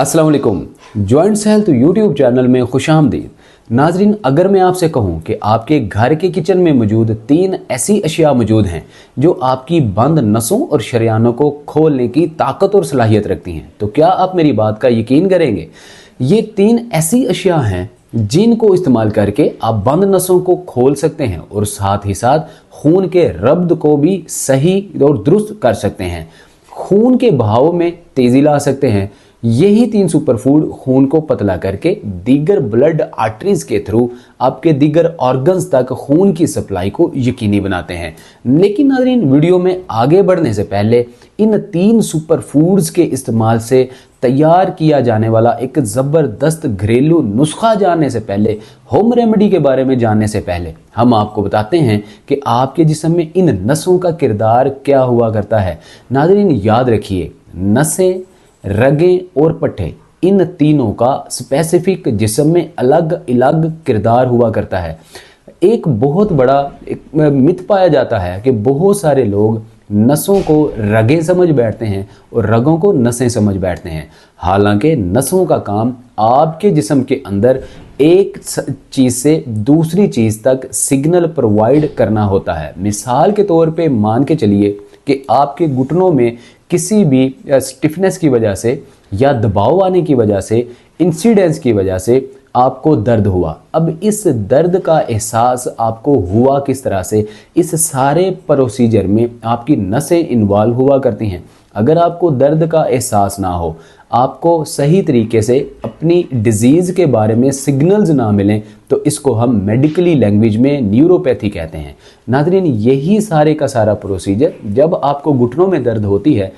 अस्सलाम वालेकुम। Joints health YouTube channel में खुशामदीद। नाजरीन, अगर मैं आपसे कहूं कि आपके घर के किचन में मौजूद 3 ऐसी अशिया मौजूद हैं जो आपकी बंद नसों और शरियानों को खोलने की ताकत और सलाहियत रखती हैं, तो क्या आप मेरी बात का यकीन करेंगे? ये 3 ऐसी अशिया हैं जिनको इस्तेमाल करके आप बंद नसों को खोल सकते हैं और साथ ही साथ खून के रब्त को भी सही और दुरुस्त कर सकते हैं, खून के बहाव में तेजी ला सकते हैं। यही 3 सुपरफूड खून को पतला करके दीगर ब्लड आर्टरीज के थ्रू आपके दीगर ऑर्गन्स तक खून की सप्लाई को यकीनी बनाते हैं। लेकिन नाज़रीन, वीडियो में आगे बढ़ने से पहले इन 3 सुपरफूड्स के इस्तेमाल से तैयार किया जाने वाला एक ज़बरदस्त घरेलू नुस्खा जानने से पहले, होम रेमेडी के बारे में जानने से पहले हम आपको बताते हैं कि आपके जिस्म में इन नसों का किरदार क्या हुआ करता है। नाज़रीन, याद रखिए, नसें, रगें और पट्टे, इन तीनों का स्पेसिफिक जिस्म में अलग अलग किरदार हुआ करता है। एक बहुत बड़ा मिथ पाया जाता है कि बहुत सारे लोग नसों को रगें समझ बैठते हैं और रगों को नसें समझ बैठते हैं। हालांकि नसों का काम आपके जिस्म के अंदर एक चीज़ से दूसरी चीज़ तक सिग्नल प्रोवाइड करना होता है। मिसाल के तौर पे मान के चलिए कि आपके घुटनों में किसी भी स्टिफनेस की वजह से या दबाव आने की वजह से, इंसिडेंस की वजह से आपको दर्द हुआ। अब इस दर्द का एहसास आपको हुआ किस तरह से? इस सारे प्रोसीजर में आपकी नसें इन्वॉल्व हुआ करती हैं। अगर आपको दर्द का एहसास ना हो, आपको सही तरीके से अपनी डिजीज़ के बारे में सिग्नल्स ना मिलें, तो इसको हम मेडिकली लैंग्वेज में न्यूरोपैथी कहते हैं। नाज़रीन, यही सारे का सारा प्रोसीजर, जब आपको घुटनों में दर्द होती है,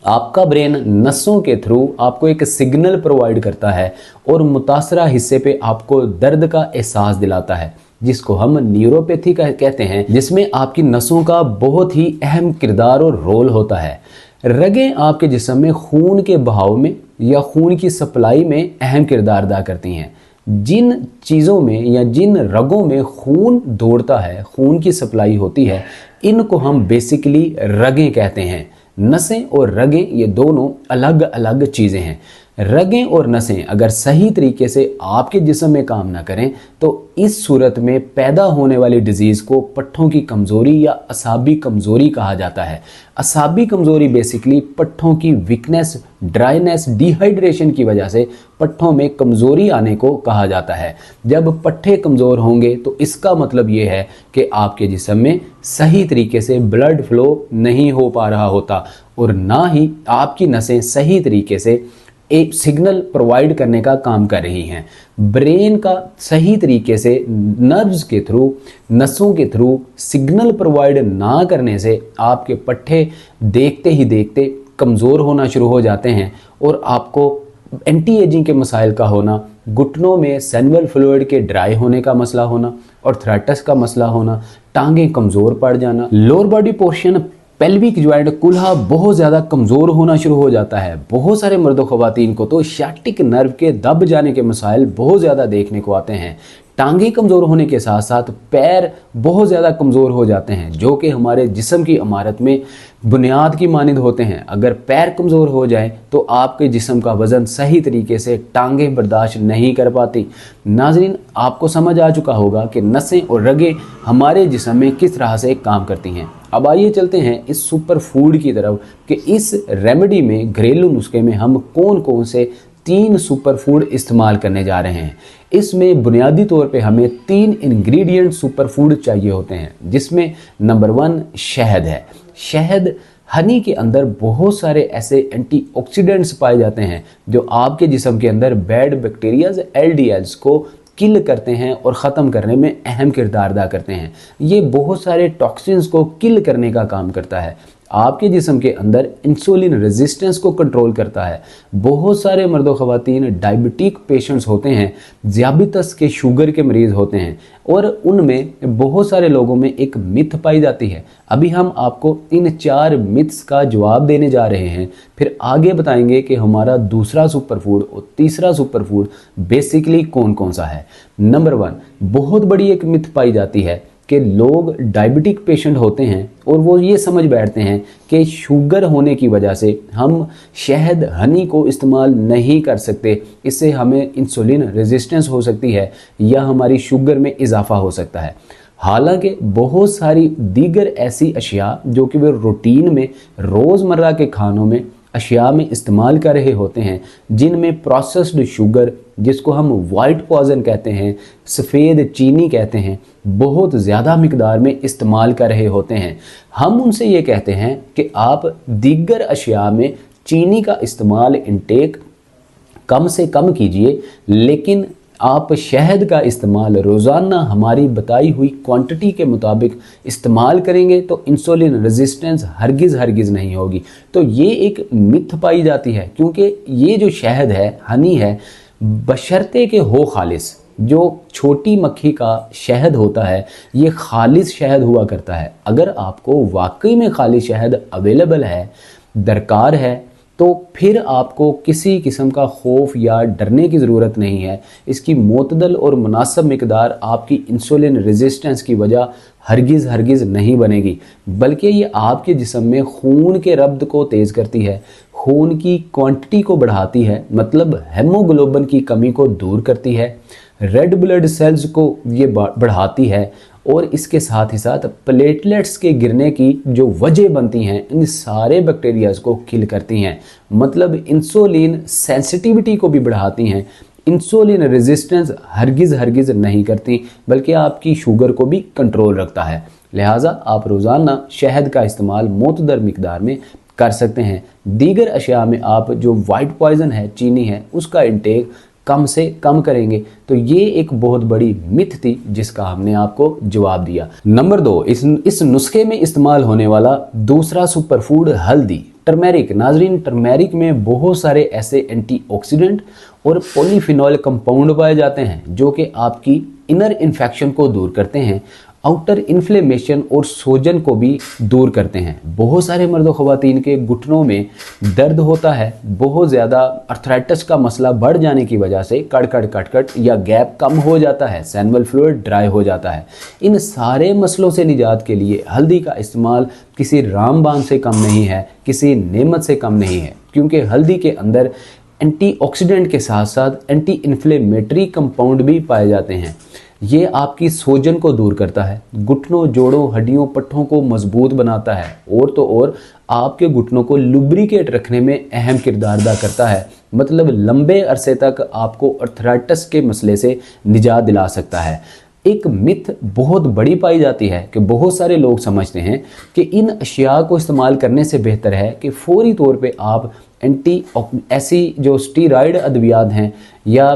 आपका ब्रेन नसों के थ्रू आपको एक सिग्नल प्रोवाइड करता है और मुतासरा हिस्से पे आपको दर्द का एहसास दिलाता है, जिसको हम न्यूरोपैथी का कहते हैं, जिसमें आपकी नसों का बहुत ही अहम किरदार और रोल होता है। रगें आपके जिस्म में खून के बहाव में या खून की सप्लाई में अहम किरदार अदा करती हैं। जिन चीज़ों में या जिन रगों में खून दौड़ता है, खून की सप्लाई होती है, इनको हम बेसिकली रगें कहते हैं। नसें और रगें ये दोनों अलग अलग चीज़ें हैं। रगें और नसें अगर सही तरीके से आपके जिस्म में काम ना करें, तो इस सूरत में पैदा होने वाली डिजीज़ को पट्ठों की कमज़ोरी या असाबी कमज़ोरी कहा जाता है। असाबी कमज़ोरी बेसिकली पट्ठों की वीकनेस, ड्राइनेस, डिहाइड्रेशन की वजह से पट्ठों में कमज़ोरी आने को कहा जाता है। जब पट्ठे कमज़ोर होंगे तो इसका मतलब ये है कि आपके जिस्म में सही तरीके से ब्लड फ्लो नहीं हो पा रहा होता और ना ही आपकी नसें सही तरीके से एक सिग्नल प्रोवाइड करने का काम कर रही हैं। ब्रेन का सही तरीके से नर्व्स के थ्रू, नसों के थ्रू सिग्नल प्रोवाइड ना करने से आपके पट्ठे देखते ही देखते कमज़ोर होना शुरू हो जाते हैं और आपको एंटी एजिंग के मसाइल का होना, घुटनों में सैनुअल फ्लूइड के ड्राई होने का मसला होना, आर्थराइटिस का मसला होना, टांगें कमज़ोर पड़ जाना, lower body portion, pelvic joint, कुल्हा बहुत ज़्यादा कमज़ोर होना शुरू हो जाता है। बहुत सारे मर्द व ख़वातीन को तो शाटिक नर्व के दब जाने के मसाइल बहुत ज़्यादा देखने को आते हैं। टांगें कमज़ोर होने के साथ साथ पैर बहुत ज़्यादा कमज़ोर हो जाते हैं, जो कि हमारे जिस्म की इमारत में बुनियाद की मानिंद होते हैं। अगर पैर कमज़ोर हो जाए तो आपके जिस्म का वज़न सही तरीके से टांगें बर्दाश्त नहीं कर पाती। नाज़रीन, आपको समझ आ चुका होगा कि नसें और रगें हमारे जिस्म में किस तरह से काम करती हैं। अब आइए चलते हैं इस सुपर फूड की तरफ कि इस रेमेडी में, घरेलू नुस्खे में हम कौन कौन से 3 सुपर फूड इस्तेमाल करने जा रहे हैं। इसमें बुनियादी तौर पे हमें 3 इंग्रेडिएंट सुपर फूड चाहिए होते हैं, जिसमें नंबर 1 शहद है। शहद, हनी के अंदर बहुत सारे ऐसे एंटीऑक्सीडेंट्स पाए जाते हैं जो आपके जिस्म के अंदर बैड बैक्टीरियाज, एलडीएल्स को किल करते हैं और ख़त्म करने में अहम किरदार अदा करते हैं। ये बहुत सारे टॉक्सिन्स को किल करने का काम करता है। आपके जिस्म के अंदर इंसुलिन रेजिस्टेंस को कंट्रोल करता है। बहुत सारे मर्द व ख़वातीन डायबिटिक पेशेंट्स होते हैं, ज़ियाबितस के शुगर के मरीज़ होते हैं और उनमें बहुत सारे लोगों में एक मिथ पाई जाती है। अभी हम आपको इन 4 मिथ्स का जवाब देने जा रहे हैं, फिर आगे बताएंगे कि हमारा दूसरा सुपर फूड और तीसरा सुपर फूड बेसिकली कौन कौन सा है। नंबर 1, बहुत बड़ी एक मिथ पाई जाती है कि लोग डायबिटिक पेशेंट होते हैं और वो ये समझ बैठते हैं कि शुगर होने की वजह से हम शहद हनी को इस्तेमाल नहीं कर सकते, इससे हमें इंसुलिन रेजिस्टेंस हो सकती है या हमारी शुगर में इजाफा हो सकता है। हालांकि बहुत सारी दीगर ऐसी अशिया जो कि वे रूटीन में रोज़मर्रा के खानों में अशिया में इस्तेमाल कर रहे होते हैं, जिनमें प्रोसेस्ड शुगर, जिसको हम वाइट पॉइजन कहते हैं, सफ़ेद चीनी कहते हैं, बहुत ज़्यादा मिकदार में इस्तेमाल कर रहे होते हैं, हम उनसे ये कहते हैं कि आप दीगर अशिया में चीनी का इस्तेमाल इंटेक कम से कम कीजिए, लेकिन आप शहद का इस्तेमाल रोज़ाना हमारी बताई हुई क्वांटिटी के मुताबिक इस्तेमाल करेंगे तो इंसुलिन रेजिस्टेंस हरगिज़ नहीं होगी। तो ये एक मिथ पाई जाती है, क्योंकि ये जो शहद है, हनी है, बशर्ते के हो खालिस, जो छोटी मक्खी का शहद होता है ये खालिस शहद हुआ करता है। अगर आपको वाकई में खालिस शहद अवेलेबल है, दरकार है, तो फिर आपको किसी किस्म का खौफ या डरने की ज़रूरत नहीं है। इसकी मोतदल और मुनासिब मिकदार आपकी इंसुलिन रेजिस्टेंस की वजह हरगिज़ नहीं बनेगी, बल्कि ये आपके जिस्म में खून के रब्त को तेज़ करती है, खून की क्वांटिटी को बढ़ाती है, मतलब हेमोग्लोबिन की कमी को दूर करती है, रेड ब्लड सेल्स को ये बढ़ाती है, और इसके साथ ही साथ प्लेटलेट्स के गिरने की जो वजह बनती हैं, इन सारे बैक्टीरियाज को किल करती हैं, मतलब इंसुलिन सेंसिटिविटी को भी बढ़ाती हैं, इंसुलिन रेजिस्टेंस हरगिज़ नहीं करती, बल्कि आपकी शुगर को भी कंट्रोल रखता है। लिहाजा आप रोज़ाना शहद का इस्तेमाल मोतदर मिकदार में कर सकते हैं। दीगर अशिया में आप जो वाइट पॉइजन है, चीनी है, उसका इंटेक कम से कम करेंगे। तो ये एक बहुत बड़ी मिथ थी जिसका हमने आपको जवाब दिया। नंबर 2, इस नुस्खे में इस्तेमाल होने वाला दूसरा सुपरफूड हल्दी, टर्मेरिक। नाजरीन, टर्मेरिक में बहुत सारे ऐसे एंटीऑक्सीडेंट और पॉलीफिनॉल कंपाउंड पाए जाते हैं जो कि आपकी इनर इन्फेक्शन को दूर करते हैं, आउटर इन्फ्लेमेशन और सोजन को भी दूर करते हैं। बहुत सारे मर्द और ख़वातीन के घुटनों में दर्द होता है, बहुत ज़्यादा अर्थराइटिस का मसला बढ़ जाने की वजह से कट या गैप कम हो जाता है, सैनवल फ्लूइड ड्राई हो जाता है। इन सारे मसलों से निजात के लिए हल्दी का इस्तेमाल किसी रामबान से कम नहीं है, किसी नेमत से कम नहीं है, क्योंकि हल्दी के अंदर एंटीऑक्सीडेंट के साथ साथ एंटी इन्फ्लेमेटरी कंपाउंड भी पाए जाते हैं। ये आपकी सोजन को दूर करता है, घुटनों, जोड़ों, हड्डियों, पट्टों को मजबूत बनाता है, और तो और आपके घुटनों को लुब्रिकेट रखने में अहम किरदार अदा करता है, मतलब लंबे अरसे तक आपको अर्थराइटिस के मसले से निजात दिला सकता है। एक मिथ बहुत बड़ी पाई जाती है कि बहुत सारे लोग समझते हैं कि इन अशिया को इस्तेमाल करने से बेहतर है कि फौरी तौर पे आप ऐसी जो स्टीरॉयड अद्वियात हैं या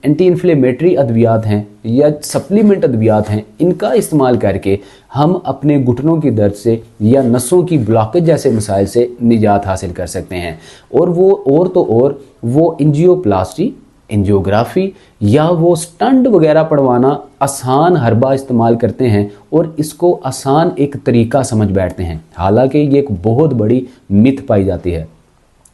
एंटी इन्फ्लेमेटरी अद्वियात हैं या सप्लीमेंट अद्वियात हैं, इनका इस्तेमाल करके हम अपने घुटनों की दर्द से या नसों की ब्लॉकेज जैसे मसाइल से निजात हासिल कर सकते हैं। और वो एंजियोप्लास्टी, एंजियोग्राफी या वो स्टंट वगैरह पड़वाना आसान हरबा इस्तेमाल करते हैं और इसको आसान एक तरीका समझ बैठते हैं। हालांकि ये एक बहुत बड़ी मिथ पाई जाती है।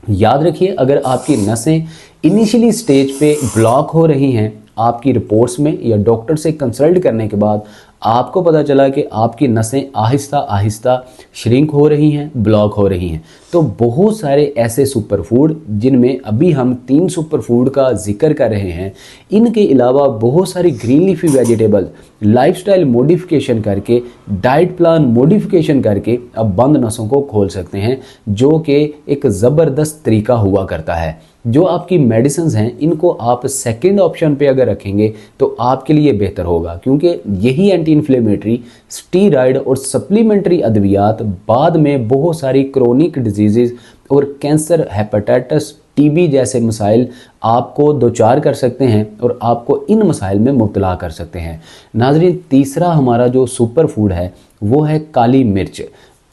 याद रखिए, अगर आपकी नसें इनिशियली स्टेज पे ब्लॉक हो रही हैं, आपकी रिपोर्ट्स में या डॉक्टर से कंसल्ट करने के बाद आपको पता चला कि आपकी नसें आहिस्ता आहिस्ता श्रिंक हो रही हैं, ब्लॉक हो रही हैं, तो बहुत सारे ऐसे सुपरफूड, जिनमें अभी हम 3 सुपरफूड का जिक्र कर रहे हैं, इनके अलावा बहुत सारी green leafy vegetable lifestyle modification करके, डाइट प्लान मॉडिफिकेशन करके अब बंद नसों को खोल सकते हैं, जो कि एक ज़बरदस्त तरीका हुआ करता है। जो आपकी मेडिसिन्स हैं, इनको आप सेकंड ऑप्शन पे अगर रखेंगे तो आपके लिए बेहतर होगा, क्योंकि यही एंटी इन्फ्लेमेटरी, स्टीरॉयड और सप्लीमेंट्री अद्वियात बाद में बहुत सारी क्रोनिक डिजीज़ और कैंसर, हेपेटाइटिस, टीबी जैसे मसाइल आपको दोचार कर सकते हैं और आपको इन मसाइल में मुब्तला कर सकते हैं। नाज़रीन, तीसरा हमारा जो सुपर फूड है वो है काली मिर्च।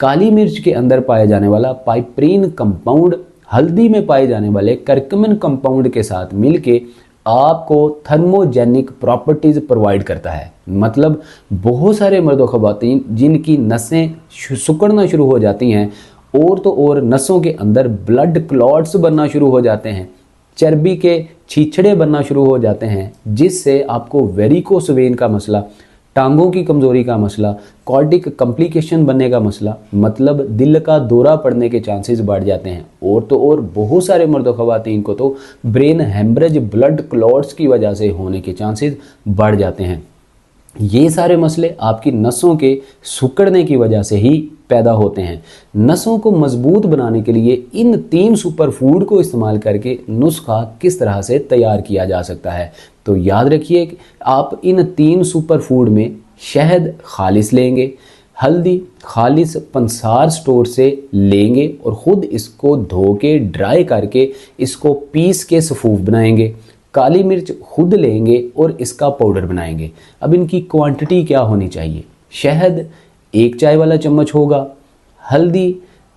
काली मिर्च के अंदर पाया जाने वाला पाइपरीन कंपाउंड हल्दी में पाए जाने वाले करक्यूमिन कंपाउंड के साथ मिलके आपको थर्मोजेनिक प्रॉपर्टीज़ प्रोवाइड करता है। मतलब बहुत सारे मर्द ख़वातीन जिनकी नसें सिकुड़ना शुरू हो जाती हैं और तो और नसों के अंदर ब्लड क्लॉट्स बनना शुरू हो जाते हैं, चर्बी के छीछड़े बनना शुरू हो जाते हैं, जिससे आपको वेरिकोस वेन का मसला, टांगों की कमज़ोरी का मसला, कार्डिक कॉम्प्लिकेशन बनने का मसला, मतलब दिल का दौरा पड़ने के चांसेस बढ़ जाते हैं। और तो और बहुत सारे मर्द व ख़वातीन को तो ब्रेन हेमरेज, ब्लड क्लॉट्स की वजह से होने के चांसेस बढ़ जाते हैं। ये सारे मसले आपकी नसों के सिकुड़ने की वजह से ही पैदा होते हैं। नसों को मजबूत बनाने के लिए इन 3 सुपर फूड को इस्तेमाल करके नुस्खा किस तरह से तैयार किया जा सकता है। तो याद रखिए कि आप इन 3 सुपर फूड में शहद खालिस लेंगे, हल्दी खालिस पंसार स्टोर से लेंगे और ख़ुद इसको धो के ड्राई करके इसको पीस के सफ़ूफ बनाएंगे, काली मिर्च खुद लेंगे और इसका पाउडर बनाएंगे। अब इनकी क्वांटिटी क्या होनी चाहिए? शहद 1 चाय वाला चम्मच होगा, हल्दी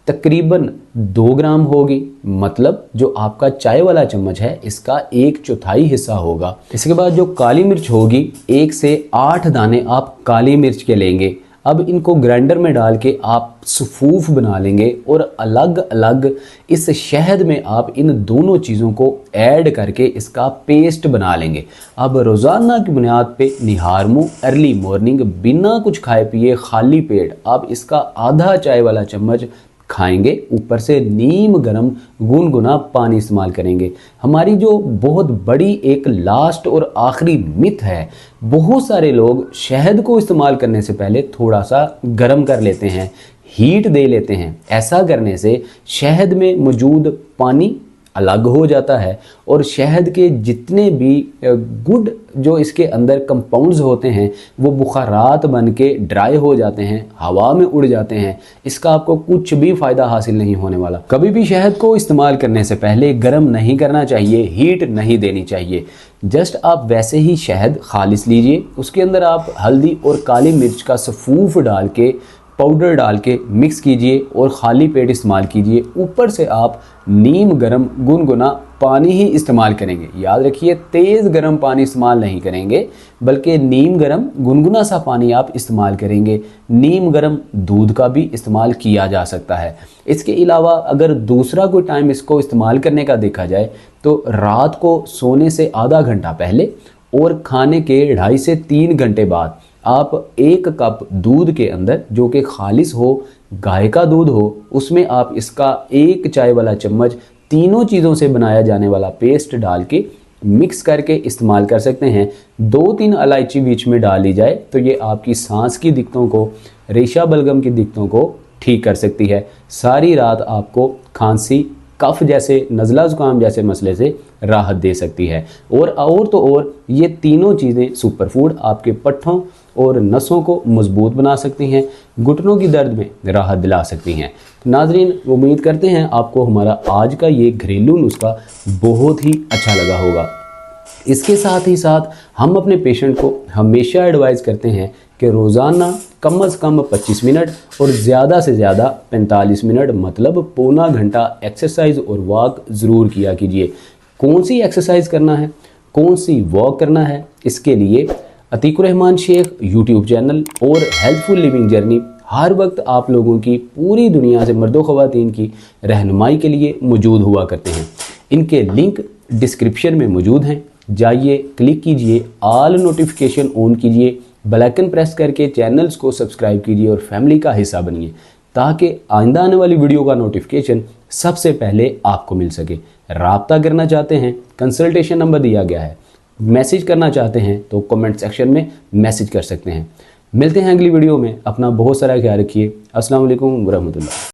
तकरीबन 2 ग्राम होगी, मतलब जो आपका चाय वाला चम्मच है इसका 1/4 हिस्सा होगा। इसके बाद जो काली मिर्च होगी 1 से 8 दाने आप काली मिर्च के लेंगे। अब इनको ग्राइंडर में डाल के आप सफ़ूफ बना लेंगे और अलग अलग इस शहद में आप इन दोनों चीज़ों को ऐड करके इसका पेस्ट बना लेंगे। अब रोज़ाना की बुनियाद पे निहार मुँह अर्ली मॉर्निंग बिना कुछ खाए पिए खाली पेट आप इसका आधा चाय वाला चम्मच खाएंगे। ऊपर से नीम गर्म गुनगुना पानी इस्तेमाल करेंगे। हमारी जो बहुत बड़ी एक लास्ट और आखिरी मिथ है, बहुत सारे लोग शहद को इस्तेमाल करने से पहले थोड़ा सा गर्म कर लेते हैं, हीट दे लेते हैं। ऐसा करने से शहद में मौजूद पानी अलग हो जाता है और शहद के जितने भी गुड जो इसके अंदर कंपाउंड्स होते हैं वो बुखारात बन के ड्राई हो जाते हैं, हवा में उड़ जाते हैं। इसका आपको कुछ भी फ़ायदा हासिल नहीं होने वाला। कभी भी शहद को इस्तेमाल करने से पहले गर्म नहीं करना चाहिए, हीट नहीं देनी चाहिए। जस्ट आप वैसे ही शहद खालिस लीजिए, उसके अंदर आप हल्दी और काली मिर्च का सफ़ूफ डाल के पाउडर डाल के मिक्स कीजिए और ख़ाली पेट इस्तेमाल कीजिए। ऊपर से आप नीम गर्म गुनगुना पानी ही इस्तेमाल करेंगे। याद रखिए तेज़ गर्म पानी इस्तेमाल नहीं करेंगे, बल्कि नीम गर्म गुनगुना सा पानी आप इस्तेमाल करेंगे। नीम गर्म दूध का भी इस्तेमाल किया जा सकता है। इसके अलावा अगर दूसरा कोई टाइम इसको इस्तेमाल करने का देखा जाए तो रात को सोने से आधा घंटा पहले और खाने के 2.5 से 3 घंटे बाद आप 1 कप दूध के अंदर जो कि खालिस हो, गाय का दूध हो, उसमें आप इसका 1 चाय वाला चम्मच तीनों चीज़ों से बनाया जाने वाला पेस्ट डाल के मिक्स करके इस्तेमाल कर सकते हैं। 2-3 इलायची बीच में डाल ली जाए तो ये आपकी सांस की दिक्कतों को, रेशा बलगम की दिक्कतों को ठीक कर सकती है। सारी रात आपको खांसी, कफ जैसे, नज़ला ज़ुकाम जैसे मसले से राहत दे सकती है। और तो और ये तीनों चीज़ें सुपर फूड आपके पट्ठों और नसों को मजबूत बना सकती हैं, घुटनों की दर्द में राहत दिला सकती हैं। नाजरीन, उम्मीद करते हैं आपको हमारा आज का ये घरेलू नुस्खा बहुत ही अच्छा लगा होगा। इसके साथ ही साथ हम अपने पेशेंट को हमेशा एडवाइस करते हैं कि रोज़ाना कम से कम 25 मिनट और ज़्यादा से ज़्यादा 45 मिनट, मतलब पौना घंटा एक्सरसाइज और वॉक ज़रूर किया कीजिए। कौन सी एक्सरसाइज करना है, कौन सी वॉक करना है, इसके लिए अतीकुर रहमान शेख यूट्यूब चैनल और हेल्थफुल लिविंग जर्नी हर वक्त आप लोगों की पूरी दुनिया से मर्दों ख़वातीन की रहनुमाई के लिए मौजूद हुआ करते हैं। इनके लिंक डिस्क्रिप्शन में मौजूद हैं, जाइए क्लिक कीजिए, ऑल नोटिफिकेशन ऑन कीजिए, बेल आइकन प्रेस करके चैनल्स को सब्सक्राइब कीजिए और फैमिली का हिस्सा बनिए ताकि आइंदा आने वाली वीडियो का नोटिफिकेशन सबसे पहले आपको मिल सके। राब्ता करना चाहते हैं, कंसल्टेशन नंबर दिया गया है। मैसेज करना चाहते हैं तो कमेंट सेक्शन में मैसेज कर सकते हैं। मिलते हैं अगली वीडियो में। अपना बहुत सारा ख्याल रखिए। अस्सलाम वालेकुम वरहमतुल्लाह।